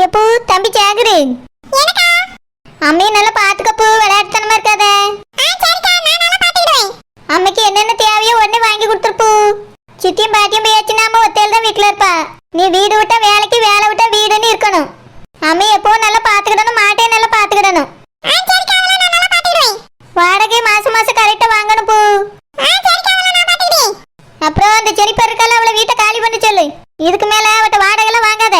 எப்போ தம்பி சேகரு அம்மையை நல்லா பாத்துக்கப்போ விளையாட்டுத்தனமா இருக்காத. அம்மைக்கு என்னென்ன தேவையோ உடனே வாங்கி கொடுத்துருப்போ. சித்தியும் பாட்டியும் பேச்சு நாம ஒத்தையில தான் வீட்டுல இருப்பா. நீ வீடு விட்டா வேலைக்கு, வேலை விட்டா வீடுன்னு இருக்கணும். அம்மையை எப்போ நல்லா பாத்துக்கிடணும், மாட்டையும் நல்லா பாத்துக்கிடணும். வாடகை மாசம் மாசம் கரெக்டா வாங்கணும் போ. அப்புறம் அந்த ஜெனிபர் இருக்கால, அவளை வீட்டை காலி பண்ண சொல்லு. இதுக்கு மேல அவட்ட வாடகை எல்லாம் வாங்காத.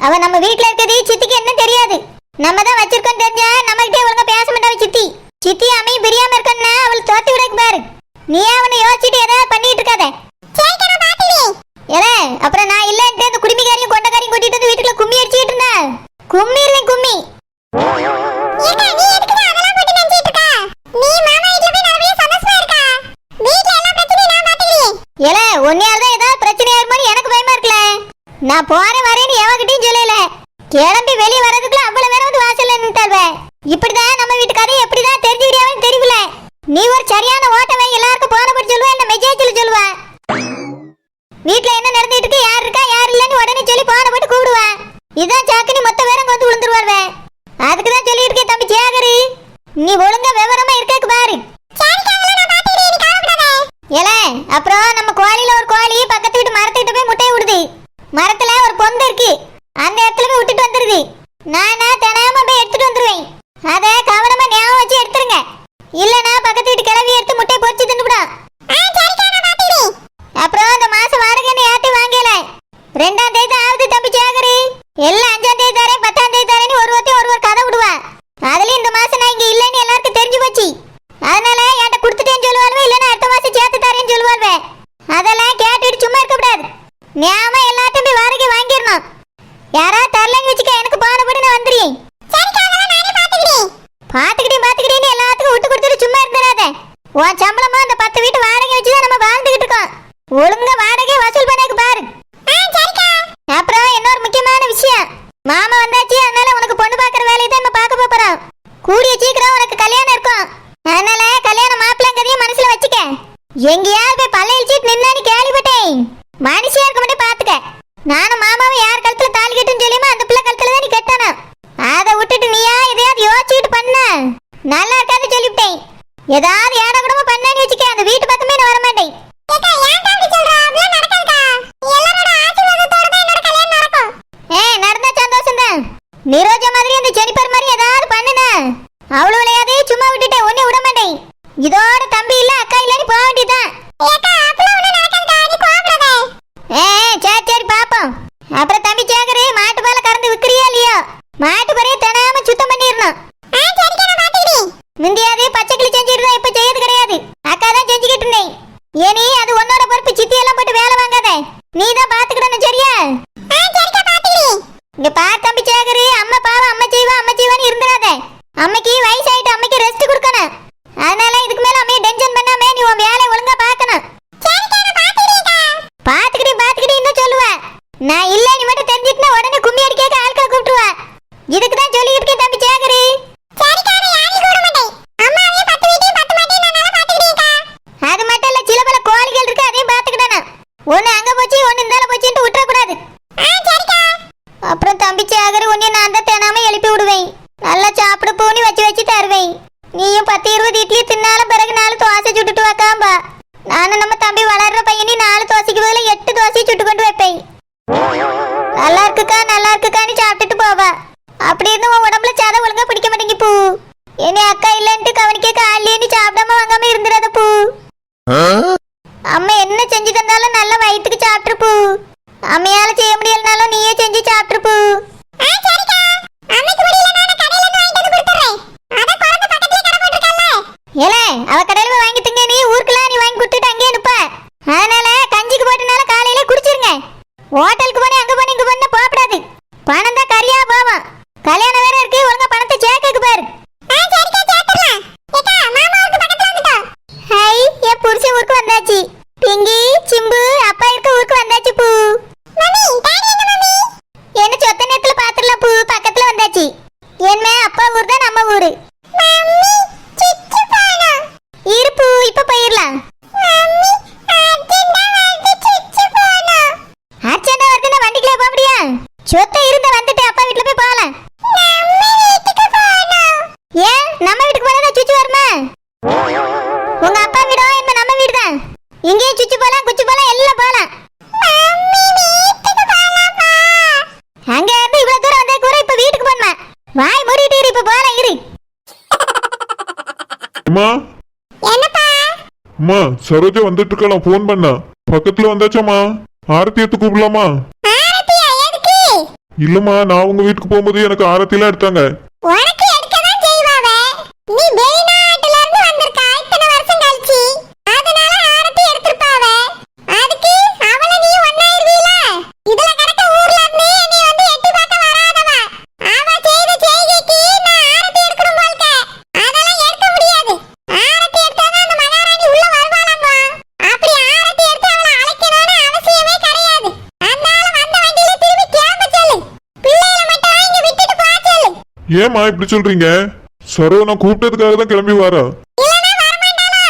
அவ நம்ம வீட்டுல இருக்கிறது சித்திக்கு என்ன தெரியாது. நம்ம தான் வச்சிருக்கோம் தெரிஞ்சா நம்ம கிட்டே ஒழுங்கா பேச மாட்டாவ சித்தி. சித்தி அம்மையும் பிரியாம இருக்கன்னா அவள் தோத்து விடக்கு பாரு. நீ அவனை யோசிச்சுட்டு ஏதாவது பண்ணிட்டு இருக்காத. அப்புறம் நான் இல்லன்ட்டு அந்த குடுமிக்காரையும் கொண்டக்காரையும் கூட்டிட்டு வந்து வீட்டுக்குள்ள கும்மி அடிச்சுட்டு இருந்தா கும்மிடுவேன் கும்மி. ஒன்னையால்தான் ஏதாவது பிரச்சனை ஆகுமான்னு எனக்கு பயமா இருக்கல. நான் போறேன் வரேன்னு எவகிட்டையும் சொல்லல. கிளம்பி வெளியே வர்றதுக்குள்ள அவ்வளவு நேரம் வந்து வாசல்ல நின்னுட்டாள்வ. இப்படிதான் நம்ம வீட்டுக்காரே எப்படிதான் தெரிஞ்சுக்கிறியாவன்னு தெரியல. நீ ஒரு சரியான ஓட்டவை எல்லாருக்கும் போன போட்டு சொல்லுவா, இல்ல மெசேஜ்ல சொல்லுவா. வீட்டுல என்ன நடந்துட்டு இருக்கு, யார் இருக்கா யார் இல்லன்னு உடனே சொல்லி போன போட்டு கூப்பிடுவா. இதான் சாக்கு, நீ மொத்த பேரும் வந்து விழுந்துருவாள்வ. அதுக்குதான் சொல்லிட்டு இருக்கேன் தம்பி சேகரு, நீ ஒழுங்கா விவரமா இருக்கக்கு பாரு. அப்புறம் நம்ம கோழியில ஒரு கோழி பக்கத்து வீட்டு மரத்துக்கிட்ட போய் முட்டையை விடுது. மரத்துல ஒரு பொந்து இருக்கு, அந்த இடத்துல போய் விட்டுட்டு வந்துருது. நானா தினமா போய் எடுத்துட்டு வந்துருவேன். அத கவனமா ஞாபகம் வச்சு எடுத்துருங்க, இல்லனா பக்கத்து வீட்டு கிளவி எடுத்து முட்டையை பொறிச்சு தின்னுடும். அப்புறம் இந்த மாசம் வாடகைன்னு ஏத்தி வாங்கல. 2ஆம் தேதி ஆகுது தம்பி சேகரு. எல்லாம் 5ஆம் தேதி தரேன் 10ஆம் தேதி தரேன்னு ஒரு கதை விடுவா. அதுலயும் இந்த மாசம் நான் இங்க இல்லைன்னு எல்லாருக்கும் தெரிஞ்சு போச்சு. அதனால என்கிட்ட கொடுத்துட்டேன்னு சொல்லுவாள்வே, இல்லைன்னா அடுத்த மாசம் சேர்த்து தரேன்னு சொல்லுவாள்வே. அதெல்லாம் கேட்டுட்டு சும்மா இருக்கக்கூடாது. ஞாபகமா எல்லாத்தையும் போய் வாடகை வாங்கிடணும். யாராவது தரலன்னு வச்சுக்க, எனக்கு போனபடி நான் வந்துடுறேன். பாத்துக்கிட்டேன்னு எல்லாத்துக்கும் விட்டு கொடுத்துட்டு சும்மா இருந்துடாத. உன் சம்பளமா அந்த 10 வீட்டு வாடகை வச்சுதான் நம்ம வாழ்ந்துகிட்டு இருக்கோம். ஒழுங்கா வாடகை வசூல் பண்ணக்கு பாரு. அப்புறம் இன்னொரு முக்கியமான விஷயம், மாமா வந்தாச்சு. அதனால உனக்கு பொண்ணு பாக்குற வேலையை தான் நம்ம பார்க்க போறோம். கூடிய சீக்கிரம் உனக்கு கல்யாணம் இருக்கும். அதனால கல்யாண மாப்பிள்ளைங்கதையும் மனசுல வச்சுக்க. எங்கேயாவது போய் பல்ல இழிச்சிட்டு நின்னான்னு கேள்விப்பட்டேன். மனுஷியா இருக்க மட்டும் பாத்துக்க. நானும் மாமாவும் யார் கழுத்துல தாலி கட்டுன்னு சொல்லியுமா அந்த பிள்ளை கழுத்துல தான் நீ கட்டணும். அதை விட்டுட்டு நீயா எதையாவது யோசிச்சுட்டு பண்ண நல்லா இருக்காது சொல்லிவிட்டேன். ஏதாவது ஏட கூடமா பண்ணான்னு வச்சுக்க, அந்த வீட்டு பக்கமே நான் வரமாட்டேன். நடந்தா சந்தோஷம் தான். நிரோஜா மாதிரி அந்த ஜெனிபர் மாதிரி ஏதாவது பண்ணுனா அவ்வளவு விளையாதே சும்மா விட்டுட்டேன், ஒன்னே விட மாட்டேன். இதோட தம்பி இல்ல அக்கா இல்லன்னு போக வேண்டியதான். சரி பாப்போம். அப்புறம் தம்பி சேகரு, மாட்டு பால கறந்து விக்கிறியா இல்லையோ? மாட்டு பறைய தினாம சுத்தம் பண்ணிடணும். முந்தியாவது பச்சை கிளி செஞ்சிருந்தா, இப்ப செய்யறது கிடையாது. அக்கா தான் செஞ்சுக்கிட்டு இருந்தேன். ஏனி அது உன்னோட பொறுப்பு. சித்தி எல்லாம் போட்டு வேலை வாங்காத, நீ தான் பாத்துக்கிடணும் சரியா? இங்க பாரு தம்பி சேகரு, அம்மா பாவம் அம்மா செய்வான்னு இருந்துடாத. அம்மைக்கு வயசாயிட்டு, அம்மைக்கு ரெஸ்ட் கொடுக்கணும். அதனால இதுக்கு மேல அம்மையை டென்ஷன் பண்ணாம நீ உன் வேலையை ஒழுங்கா பாக்கணும். பாத்துக்கிட்டே இன்னும் சொல்லுவேன். நான் இல்ல நீ மட்டும் தெரிஞ்சிட்டுனா உடனே கும்மி அடிக்க ஆட்களை கூப்பிட்டுவா. இதுக்கு தான் சொல்லிட்டு இருக்கேன் தம்பி சேகரு. அது மட்டும் இல்ல, சில பல கோழிகள் இருக்கு, அதையும் பாத்துக்கிடணும். ஒண்ணு அங்க போச்சு ஒண்ணு இந்தால போச்சுன்னு விட்டுற கூடாது. அப்புறம் தம்பி சேகரு, உன்னை நான் தான் தினாம எழுப்பி விடுவேன். நல்லா சாப்பிட பூனி வச்சு தருவேன். நீயும் 10-20 இட்லி தின்னாலும் பிறகு 4 தோசை சுட்டுட்டு வைக்காம்பா. நானும் நம்ம தம்பி வளர்ற பையனி 4 தோசைக்கு பதில் 8 தோசையை சுட்டு கொண்டு வைப்பேன். நல்லா இருக்குக்கான்னு சாப்பிட்டுட்டு போவா. அப்படி இருந்து உன் உடம்புல சதை ஒழுங்கா பிடிக்க மாட்டேங்கி பூ. என்னை அக்கா இல்லன்ட்டு கவனிக்க காலையிலேன்னு சாப்பிடாம வாங்காம இருந்துடாத பூ. அம்மா என்ன செஞ்சு தந்தாலும் நல்ல வயிற்றுக்கு சாப்பிட்டு பூ. அம்மையால செய்ய முடியலனாலும் நீயே செஞ்சு சாப்பிட்டு பூ. அவ கடையில வாங்கி திங்க, நீ ஊருக்குலாம் நீ வாங்கி கொடுத்துட்டு அங்கே அனுப்ப. அதனால கஞ்சிக்கு போட்டனால காலையில குடிச்சிருங்க. ஹோட்டலுக்கு போனே அங்க போனே இங்க போன போகக்கூடாது. பணம் தான் கரியா போவோம். கல்யாணம் வேற இருக்கு, ஒழுங்கா பணத்தை சேர்க்க பாரு. ஹை, என் புருஷன் ஊருக்கு வந்தாச்சு. பிங்கி சிம்பு அப்பா இருக்க ஊருக்கு வந்தாச்சு பூ. அம்மா சரோஜா வந்துட்டு இருக்கலாம், போன் பண்ணா. பக்கத்துல வந்தாச்சாமா? ஆரத்தி எடுத்து கூப்பிடலாமா? ஆரத்தியா எதுக்கு? இல்லம்மா, நான் உங்க வீட்டுக்கு போகும்போது எனக்கு ஆரத்திலாம் எடுத்தாங்க. உனக்கு எடுக்கதான் செய்வாவே. நீ வெளிநாட்டுல இருந்து வந்திருக்கா இத்தனை வருஷம் கழிச்சு, அதனால ஆரத்தி எடுத்துப்பாவே. அதுக்கு அவள நீ ஒண்ணாயிருவீல. இதுல கடக்க ஊர்ல இருந்து நீ வந்து எட்டி பார்க்க வராதவ. அவ செய்த செய்கைக்கு நான் ஆரத்தி எடுக்கணும் போல்க. அதெல்லாம் எடுக்க முடியாது. ஆரத்தி எடுத்தாதான் அந்த மகாராணி உள்ள வருவாளாங்க. அப்படி ஆரத்தி எடுத்து அவளை அழைக்கணும்னு அவசியமே கிடையாது. அதனால வந்த வண்டியில திரும்பி கிளம்ப சொல்லு. பிள்ளைகளை மட்டும் இங்க விட்டுட்டு போ சொல்லு. ஏமா இப்படி சொல்றீங்க? சரோ நான் கூப்பிட்டதுக்காக தான் கிளம்பி வாரா. இல்லனா வரமாட்டாளோ?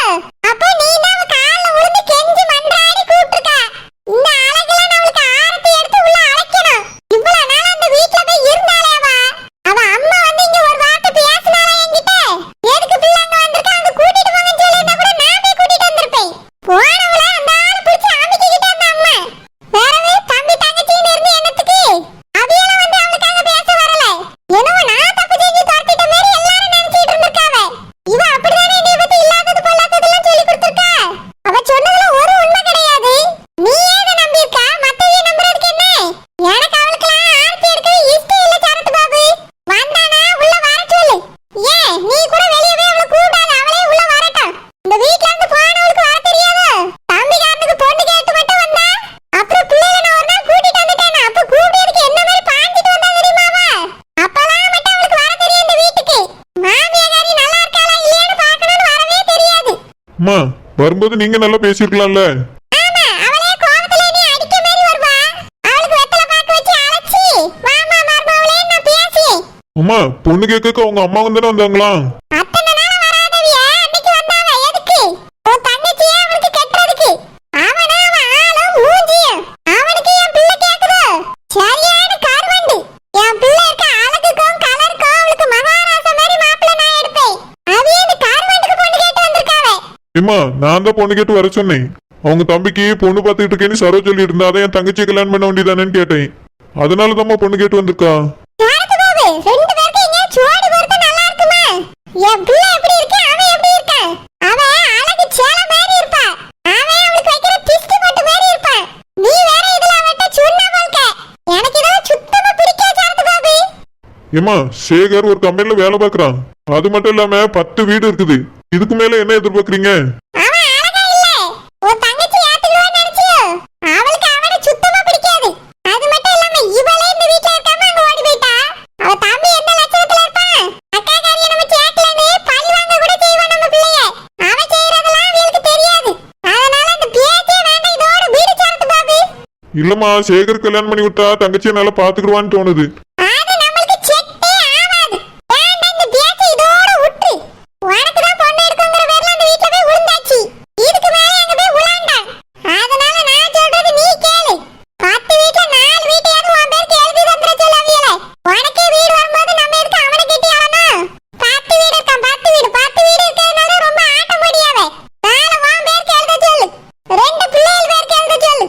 அப்ப நீ தான் கால்ல விழுந்து கெஞ்சி மன்றாடி கூப்பிட்டுருக்க. இந்த அழகுல நம்மளுக்கு ஆரத்தி எடுத்து உள்ள அழைக்கணும். இவ்வளவு நாள் அந்த வீட்ல போய் இருந்தாளே அவ அம்மா வந்து இங்க ஒரு வார்த்தை பேசினாளே என்கிட்ட. எதுக்கு பிள்ளை அங்க வந்திருக்கா, அங்க கூட்டிட்டு போங்கன்னு சொல்லியிருந்தா கூட நான் போய் கூட்டிட்டு வந்திருப்பேன். போனவள அந்த ஆளு பிடிச்சி ஆமிக்கிக்கிட்டு அந்த அம்மா. வேறவே தம்பி தங்கச்சின்னு இருந்து என்னத்துக்கு? அவியல வந்து அவளுக்கு அங்க பேச வரல. என்னவோ நான் தப்பு செஞ்சு துரத்திட்ட மாதிரி எல்லாரும் நினைச்சிட்டு இருந்திருக்காவ. இவ அப்படிதானே என்னைய பத்தி இல்லாதது பொல்லாததெல்லாம் சொல்லி கொடுத்திருக்கா. அவ சொன்னதுல ஒரு உண்மை கிடையாது. நீ ஏத நம்பியிருக்கா? மத்தவிய நம்புறதுக்கு என்ன? எனக்கு அவளுக்கெல்லாம் ஆர்த்தி எடுக்கவே இஷ்டம் இல்ல சரத்து பாபு. வந்தானா உள்ள வர சொல்லு. ஏன் நீ கூட வெளியே போய் அவளை கூப்பிடாத, அவளே உள்ள வரட்டும். இந்த வீட்ல இருந்து போனவளுக்கு வர தெரியாதோ? தம்பிக்காரனுக்கு பொண்ணு கேட்டு மட்டும் வந்தா, அப்புறம் பிள்ளைகளை நான் ஒரு நாள் கூட்டிட்டு வந்துட்டேன். அப்ப கூப்பிடுறதுக்கு என்ன மாதிரி பாஞ்சிட்டு வந்தா தெரியுமாவா? அப்பலாம் மட்டும் அவளுக்கு வர தெரியும் இந்த வீட்டுக்கு. மாமியாரி நல்லா இருக்காளா இல்லையான்னு பார்க்கணும்னு வரவே தெரியாது. அம்மா வரும்போது நீங்க நல்லா பேசிருக்கலாம்ல. ஆமா, அவளே கோவத்துல நீ அடிக்க மாதிரி வருவா. அவளுக்கு வெத்தல பாக்க வச்சு அழைச்சி மாமா மருமவளே நான் பேசி. அம்மா பொண்ணு கேட்க உங்க அம்மாவும் தானே வந்தாங்களா? அத்தனை நாள் வராதவிய அன்னைக்கு வந்தாவ எதுக்கு? உன் தங்கச்சியே அவளுக்கு கெட்டறதுக்கு. அவன அவன் ஆளும் மூஞ்சியும் அவனுக்கு என் பிள்ளை கேக்குதோ? சரியான கருவண்டு. என் பிள்ளை இருக்க அழகுக்கும் கலருக்கும் அவளுக்கு மகாராசா மாதிரி மாப்பிள்ளை நான் எடுப்பேன். அவிய இந்த கருவண்டுக்கு பொண்ணு கேட்டு வந்திருக்காவே. ஏம்மா நான் தான் பொண்ணு கேட்டு வர சொன்னேன். அவங்க தம்பிக்கு பொண்ணு பார்த்துட்டு இருக்கேன்னு சரோ சொல்லி இருந்தா அதை என் தங்கச்சியை கல்யாணம் பண்ண வேண்டியதானேன்னு கேட்டேன். அதனால தான் பொண்ணு கேட்டு வந்திருக்கா. சரத்து பாபு, ரெண்டு பேருக்கு இங்க சோடி பொறுத்து நல்லா இருக்குமா? என் பிள்ளை எப்படி இருக்கு, அவன் எப்படி இருக்கா? அவன் அழகு சேலை மாதிரி இருப்பா. அவன் அவளுக்கு வைக்கிற திஸ்து பொட்டு மாதிரி இருப்பா. நீ வேற இதுல அவட்ட சொன்ன போல்க. எனக்கு இதெல்லாம் சுத்தமா பிடிக்காது சரத்து பாபு. ஏம்மா சேகர் ஒரு கம்பெனில வேலை பார்க்கறான். அது மட்டும் இல்லாம 10 வீடு இருக்குது. இதுக்கு மேல என்ன எதிர்பார்க்கறீங்க? அவன் அழகா இல்ல. உன் தங்கச்சி ஏத்துக்குவான்னு நினைச்சியோ? அவளுக்கு அவனை சுத்தமா பிடிக்காது. அது மட்டும் இல்லாம இவளே இந்த வீட்ல இருக்காம அங்க ஓடி போயிட்டா. அவ தம்பி எந்த லட்சணத்துல இருப்பான்? அக்காக்காரிய நம்ம சேக்கலன்னு பழி வாங்க கூட செய்வான் நம்ம பிள்ளைய. அவன் செய்யறதெல்லாம் அவளுக்கு தெரியாது. அதனால அந்த பேச்சே வேண்டாம், இதோட வீடு சரத்து பாபு. இல்லம்மா சேகர் கல்யாணம் பண்ணி விட்டா தங்கச்சியை நல்லா பாத்துக்குவான்னு தோணுது. அது நம்மளுக்கு செட்டே ஆகாது. வேண்டாம், இந்த பேச்சை இதோட விட்டு. உனக்கு தான் பொண்ணு எடுக்குங்கிற பேர்ல அந்த வீட்ல போய் விழுந்தாச்சு. இதுக்கு மேல அங்க போய் விழாண்டா. அதனால நான் சொல்றது நீ கேளு. 10 வீட்ல 4 வீட்டையாவது உன் பேருக்கு எழுதி தந்துட சொல்லு அவியல. உனக்கே வீடு வரும்போது நம்ம எதுக்கு அவனை கட்டி ஆளணும்? 10 வீடு இருக்கான், 10 வீடு இருக்கிறதுனால ரொம்ப ஆட்டம் போடியாவே. நாளை உன் பேருக்கு எழுத சொல்லு. 2 பிள்ளைகள் பேருக்கு எழுத சொல்லு.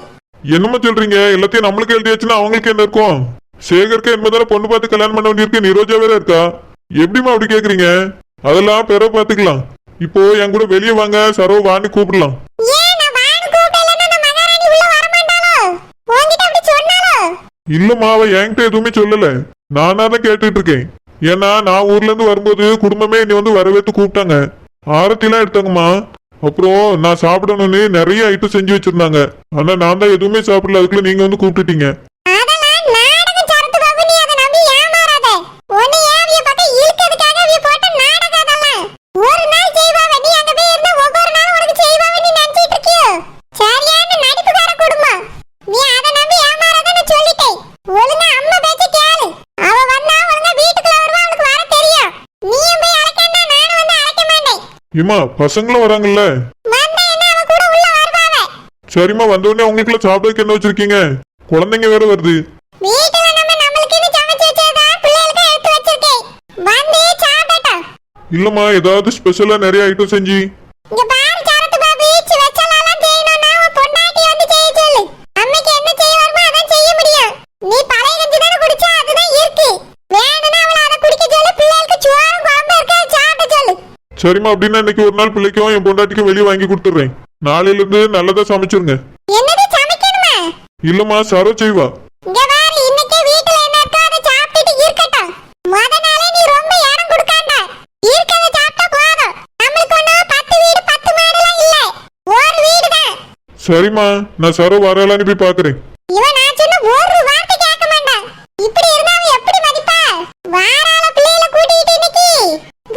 என்னம்மா சொல்றீங்க? எல்லாத்தையும் நம்மளுக்கு எழுதியாச்சுன்னா அவங்களுக்கு என்ன இருக்கும்? சேகருக்கு என்பதால பொண்ணு பார்த்து கல்யாணம் பண்ண வேண்டியிருக்கு. நிரோஜா வேற இருக்கா. எப்படிமா அப்படி கேக்குறீங்க? அதெல்லாம் பிற பாத்துக்கலாம். இப்போ என் கூட வெளியே வாங்க, சரோ வான்னு கூப்பிடலாம். ஏன் நான் வான்னு கூப்பிடலன்னா அந்த மகாராணி உள்ள வர மாட்டாளோ? உன்கிட்ட அப்படி சொன்னாளோ? இல்லம்மா அவ என்கிட்ட எதுவுமே சொல்லல. நானா தான் கேட்டுட்டு இருக்கேன். ஏன்னா நான் ஊர்ல இருந்து வரும்போது குடும்பமே என்னை வந்து வரவேற்று கூப்பிட்டாங்க. ஆரத்திலாம் எடுத்தாங்கம்மா. அப்புறம் நான் சாப்பிடணும்னு நிறைய ஐட்டம் செஞ்சு வச்சிருந்தாங்க. ஆனா நான் தான் எதுவுமே சாப்பிடல. அதுக்குள்ள நீங்க வந்து கூப்பிட்டுட்டீங்க. அதெல்லாம் நாடகம் சரத்து பாபு, நீ அதை நம்பி ஏமாறாத. உன்னை ஏவிய பக்கம் இழுக்கிறதுக்காக அவிய போட்ட நாடகம் அதெல்லாம். ஒரு நாள் செய்வாவ, நீ அங்க போய் இருந்தா ஒவ்வொரு நாளும் உனக்கு செய்வாவ நீ நினைச்சிட்டு இருக்கியோ? சரியான நடிப்புக்கார குடும்பம். நீ அதை நம்பி ஏமாறாத, நான் சொல்லிட்டேன். ஒழுங்கா அம்மா பேச்ச கேளு. அவ வந்தா ஒழுங்கா வீட்டுக்குள்ள வருவா, அவளுக்கு வர தெரியும். நீயும் போய் அழைக்கண்டா, நானும் வந்து அழைக்க மாட்டேன். ஏம்மா பசங்களும் வராங்கல்ல. வந்தா என்ன அவ கூட உள்ள வருவாவ. சரிம்மா வந்தோடனே அவங்களுக்குள்ள சாப்பிடறதுக்கு என்ன வச்சிருக்கீங்க? குழந்தைங்க வேற வருது. வீட்டுல நம்மளுக்குன்னு சமைச்சு வச்சதா பிள்ளைகளுக்கு எடுத்து வச்சிருக்கேன். வந்து சாப்பிடட்டும். இல்லம்மா ஏதாவது ஸ்பெஷலா நிறைய ஐட்டம் செஞ்சு. இங்க பாரு சரத்து பாபு, வெச்சலாலாம் செய்யணும்னா உன் பொண்டாட்டி வந்து செய்ய சொல்லு. அம்மைக்கு என்ன செய்ய வருமோ அதான் செய்ய முடியும். நீ பழைய கஞ்சி தானே குடிச்சா, அதுதான் இருக்கு. வேணும்னா அவளை அதை குடிக்க சொல்லு. பிள்ளைகளுக்கு சோறும் குழம்பு இருக்க சாப்பிட சொல்லு. சரிம்மா, அப்படின்னா இன்னைக்கு ஒரு நாள் பிள்ளைக்கும் என் பொண்டாட்டிக்கும் வெளியே வாங்கி கொடுத்துட்றேன். நாளையில இருந்து நல்லதா சமைச்சிருங்க. என்னது சமைக்கணுமா? இல்லம்மா, சரோ செய்வா. இங்க பாரு, இன்னைக்கு வீட்ல என்ன இருக்கோ அதை சாப்பிட்டுட்டு இருக்கட்டும். முத நாளே நீ ரொம்ப இடம் கொடுக்காத. இருக்கதை சாப்பிட்டா போதும். நம்மளுக்கு ஒண்ணு 10 வீடு 10 மாடலாம் இல்ல, ஒரு வீடு தான். சரிம்மா, நான் சரோ வரலான்னு போய் பாக்குறேன். இவன் நான் சொன்ன ஒரு வார்த்தை கேட்க மாட்டான். இப்படி இருந்தா அவன் எப்படி மதிப்பா? வாரால பிள்ளைகளை கூட்டிட்டு இன்னைக்கு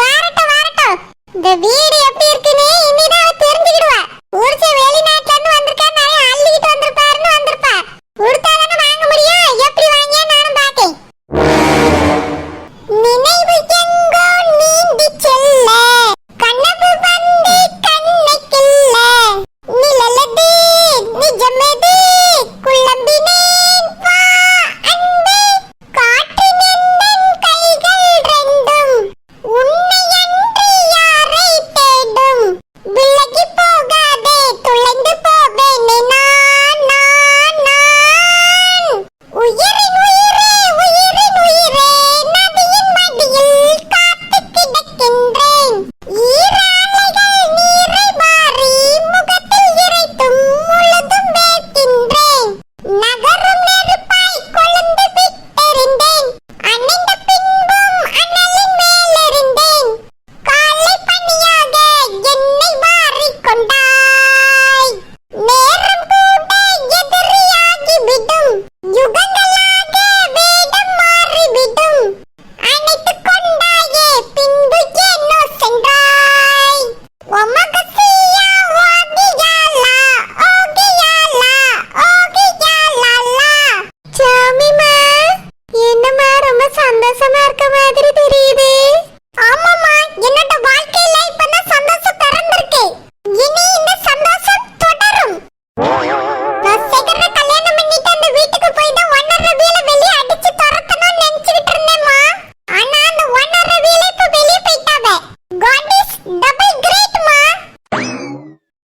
வாரட்டும் வாரட்டும். இந்த வீடு எப்படி இருக்குன்னு இன்னிதான் அவ தெரிஞ்சுக்கிடுவா. ஊர்ச்ச வெளிநாட்டுல இருந்து வந்திருக்கா, நிறைய அள்ளிக்கிட்டு வந்திருப்பாருன்னு வந்திருப்பா. கொடுத்தாதானே வாங்க முடியும். எப்படி வாங்கிய நானும் பாக்கேன். நினைவு எங்கோ நீந்தி செல்ல கனவு வந்து கண்ணை கிள்ள நிழலது நிஜமது குழம்பினேன் வா அன்பே காற்றினெந்தன் கைகள் ரெண்டும் உன்னை அன்றி யாரை தேடும் விலகி போகாதே துளைந்து போவேனே நான் உயிரின் உயிரே உயிரின் உயிரே நதியின் மடியில் காத்து கிடக்கின்றேன் ஈராலைகள் நீரை மாறி முகத்தில் இறைத்தும் முழுதும் வேர்க்கின்றேன் நகரும் நெருப்பாய் கொழுந்து விட்டெறிந்தேன் அணைந்த பின்பும் அனலின் மேலெறிந்தேன் காலை பனியாக என்னை மாறிக் கொண்டாய் நேரம் கூட எதிரியாகி விடும் யுகங்களாக வேடம் மாறிவிடும் அணைத்துக் கொண்டாயே பின்பு ஏனோ சென்றாய் ஒமகசியா ஓகியாலா ஓகியாலா ஓகியாலா சாமிமா என்னம்மா ரொம்ப சந்தோஷமா இருக்க மாதிரி தெரியுது. ஆமாம்மா, என்னோட வாழ்க்கையில இப்பதான் சந்தோஷம் பிறந்திருக்கு. இனி இந்த சந்தோஷம் தொடரும். நான் சேகர கல்யாணம் பண்ணிட்டு அந்த வீட்டுக்கு போய் தான் ஒன்னர் ரவியில வெளியே அடிச்சு துரத்தணும்னு நினைச்சுக்கிட்டு இருந்தேம்மா. ஆனா அந்த ஒன்னர் ரவியில இப்ப வெளியே போயிட்டாவே. God is double greatமா.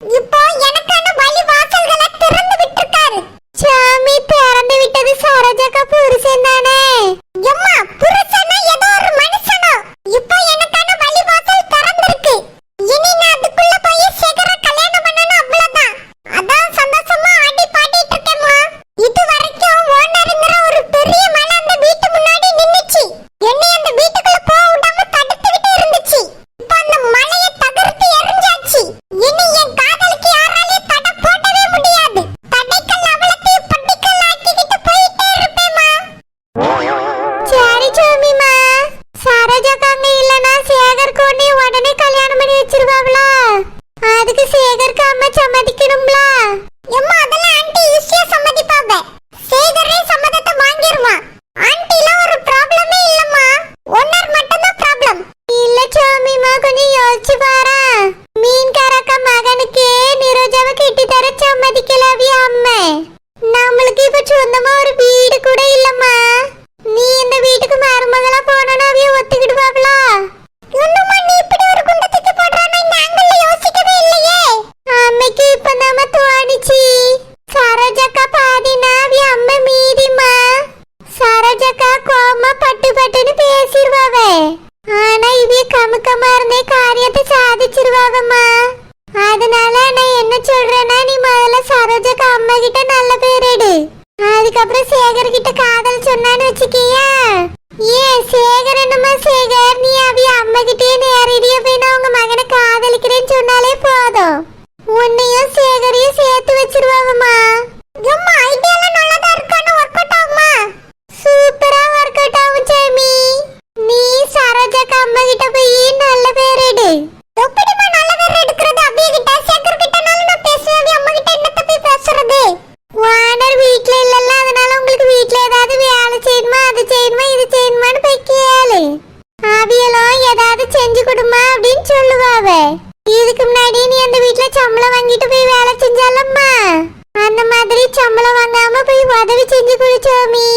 இப்போ எனக்கான வழி வாசல்களை திறந்து விட்டிருக்காரு. சாமி, பிறந்து விட்டது சரோஜாக்கா புருஷன் தானே? எம்மா, புருஷனா ஏதோ ஒரு மனுஷனோ? இப்போ எனக்கான வழி வாசல் திறந்திருக்கு. இனி நான் அதுக்குள்ள போய் சேகர கல்யாணம் பண்ணணும், அவ்வளவுதான். அதான் சந்தோஷமா ஆடி பாடிட்டு இருக்கேம்மா. இது வரைக்கும் ஓனருங்கிற ஒரு பெரிய மலை அந்த வீட்டு முன்னாடி நின்னுச்சு. என்னை அந்த வீட்டுக்குள்ள போக விடாம தடுத்துக்கிட்டு இருந்துச்சு. இப்போ அந்த மலையை தகர்த்து எறிஞ்சாச்சு. இனி என் காதலுக்கு யாராலையும் தடை போடவே முடியாது. தடைக்கல் அவளத்தையும் பட்டிக்கல் ஆக்கிக்கிட்டு போயிட்டே இருப்பேம்மா. சரி சோமிமா, சரோஜாக்காங்க இல்லனா சேகருக்கு உடனே கல்யாணம் பண்ணி வச்சிருவாங்களா? அதுக்கு சேகருக்கு அம்மா சம்மதிக்கணும்ல? எம்மா, அதெல்லாம் ஆண்டி ஈஸியா சம்மதிப்பாங்க. சேகரே சம்மதத்தை வாங்கிருவான். ஆண்டில ஒரு ப்ராப்ளமே இல்லம்மா. ஓனர் மட்டும் தான் ப்ராப்ளம். இல்ல சோமிமா, கொஞ்சம் யோசிச்சு பாரு. மீன்காரக்கா மகனுக்கு நிரோஜாவை கட்டி தர சம்மதிக்கலவிய அம்மா. நம்மளுக்கு இப்ப சொந்தமா ஒரு வீடு கூட இல்லம்மா. நீ இந்த வீட்டுக்கு மருமகளா போனா அவிய ஒத்துக்கிடுவாங்களா? இன்னுமா நீ இப்படி ஒரு குண்டத்துக்கு போடுறானே நாங்கள யோசிக்கவே இல்லையே. அம்மைக்கு இப்ப நாம தோணிச்சு. சரோஜாக்கா பாதினா அவிய அம்மா மீதிமா. சரோஜாக்கா கோமா பட்டு பட்டுன்னு பேசிடுவாவே. ஆனா இவிய கமுக்கமா இருந்தே காரியத்தை சாதிச்சிருவாவம்மா. அதனால நான் என்ன சொல்றேன்னா, நீ முதல்ல சரோஜாக்கா அம்மா கிட்ட நல்ல பேர் எடு. அதுக்கப்புறம் சேகர் கிட்ட காதல் சொன்னான்னு வச்சுக்கியா. ஏன் சேகர் என்னமா சேகர், நீ அவிய அம்மா கிட்டே நேரடியா போய் நான் உங்க மகனை காதலிக்கிறேன்னு சொன்னாலே போதும். உன்னையும் சேகரையும் சேர்த்து வச்சிருவாங்கம்மா. அம்மா, ஐடியாலாம் நல்லதா இருக்கானு ஒர்க் அவுட் ஆகுமா? சூப்பரா ஒர்க் அவுட் ஆகும் சாமி. நீ சரோஜாக்கா அம்மா கிட்ட போய் நல்ல பேர் எடு. எப்படிமா நல்ல பேர் எடுக்கிறது? அவிய கிட்ட சேகர் கிட்டனாலும் நான் பேசுவேன். அம்மா கிட்ட என்னத்த போய் பேசுறது? வானர் வீட்ல இல்லல்ல, அதனால உங்களுக்கு வீட்ல ஏதாவது வேலை செய்யணுமா, அது செய்யணுமா, இது செய்யணுமான்னு போய் கேளு. அவியலும் ஏதாவது செஞ்சு கொடுமா அப்படின்னு சொல்லுவாவ. இதுக்கு முன்னாடி நீ அந்த வீட்ல சம்பளம் வாங்கிட்டு போய் வேலை செஞ்சாலம்மா, அந்த மாதிரி சம்பளம் வாங்காம போய் உதவி செஞ்சு குடிச்சோமி.